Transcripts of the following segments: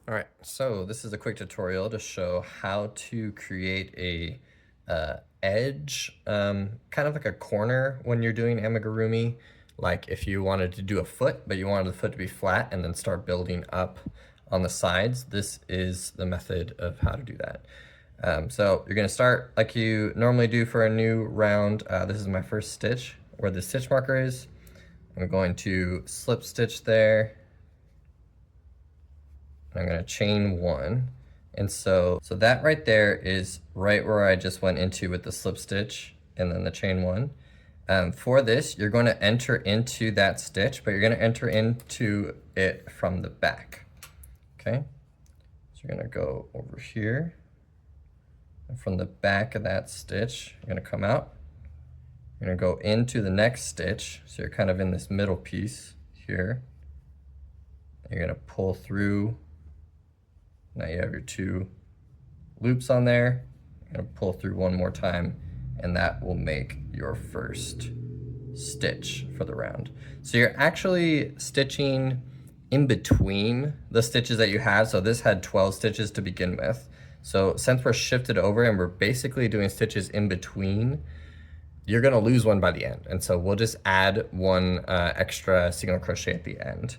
All right, so this is a quick tutorial to show how to create a edge, kind of like a corner when you're doing amigurumi. Like if you wanted to do a foot, but you wanted the foot to be flat and then start building up on the sides, this is the method of how to do that. So you're gonna start like you normally do for a new round. This is my first stitch where the stitch marker is. I'm going to slip stitch there. I'm going to chain one. And so that right there is right where I just went into with the slip stitch and then the chain one. For this, you're going to enter into that stitch, but you're going to enter into it from the back. Okay. So you're going to go over here. And from the back of that stitch, you're going to come out. You're going to go into the next stitch. So you're kind of in this middle piece here. You're going to pull through. Now you have your two loops on there. I'm gonna pull through one more time, and that will make your first stitch for the round. So you're actually stitching in between the stitches that you have. So this had 12 stitches to begin with. So since we're shifted over and we're basically doing stitches in between, you're gonna lose one by the end. And so we'll just add one extra single crochet at the end.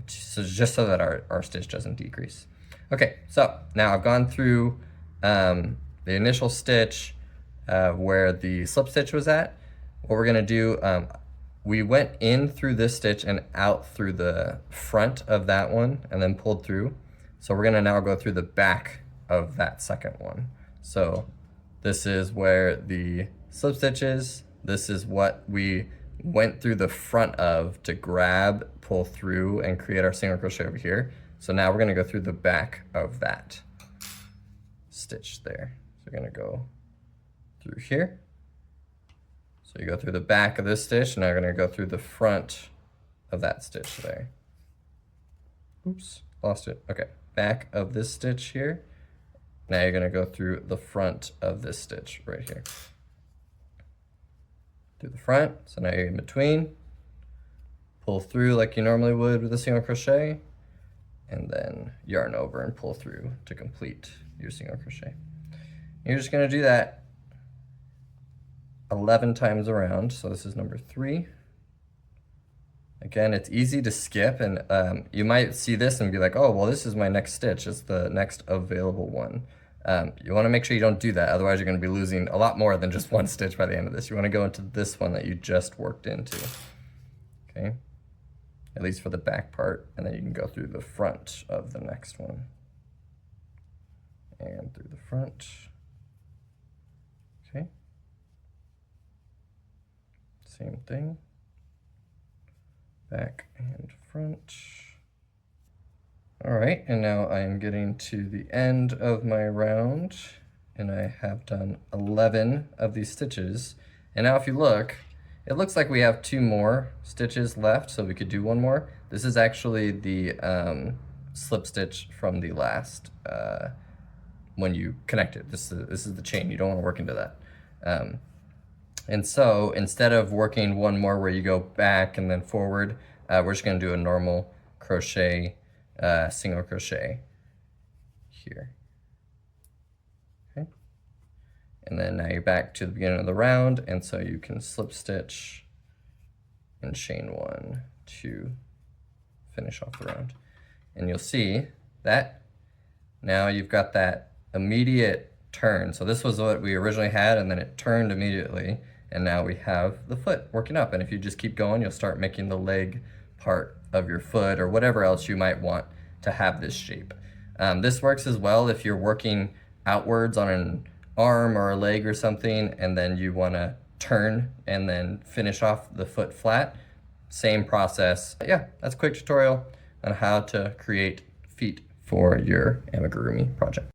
So just so that our stitch doesn't decrease. Okay, so now I've gone through the initial stitch where the slip stitch was at. What we're gonna do, we went in through this stitch and out through the front of that one and then pulled through. So we're gonna now go through the back of that second one. So this is where the slip stitch is. This is what we went through the front of to grab, pull through, and create our single crochet over here. So now we're gonna go through the back of that stitch there. So we're gonna go through here. So you go through the back of this stitch, and now we're gonna go through the front of that stitch there. Oops, lost it. Okay, back of this stitch here. Now you're gonna go through the front of this stitch right here. Through the front, so now you're in between. Pull through like you normally would with a single crochet, and then yarn over and pull through to complete your single crochet. You're just gonna do that 11 times around. So this is number 3. Again, it's easy to skip, and you might see this and be like, oh, well, this is my next stitch. It's the next available one. You wanna make sure you don't do that. Otherwise you're gonna be losing a lot more than just one stitch by the end of this. You wanna go into this one that you just worked into, okay? At least for the back part, and then you can go through the front of the next one. And through the front. Okay. Same thing. Back and front. All right, and now I am getting to the end of my round, and I have done 11 of these stitches. And now if you look, it looks like we have 2 more stitches left, so we could do one more. This is actually the slip stitch from the last, when you connect it. This is the chain, you don't wanna work into that. And so instead of working one more where you go back and then forward, we're just gonna do a normal crochet, single crochet here. And then now you're back to the beginning of the round, and so you can slip stitch and chain one to finish off the round. And you'll see that now you've got that immediate turn. So this was what we originally had, and then it turned immediately, and now we have the foot working up. And if you just keep going, you'll start making the leg part of your foot or whatever else you might want to have this shape. This works as well if you're working outwards on an arm or a leg or something, and then you want to turn and then finish off the foot flat. Same process. But yeah, that's a quick tutorial on how to create feet for your amigurumi project.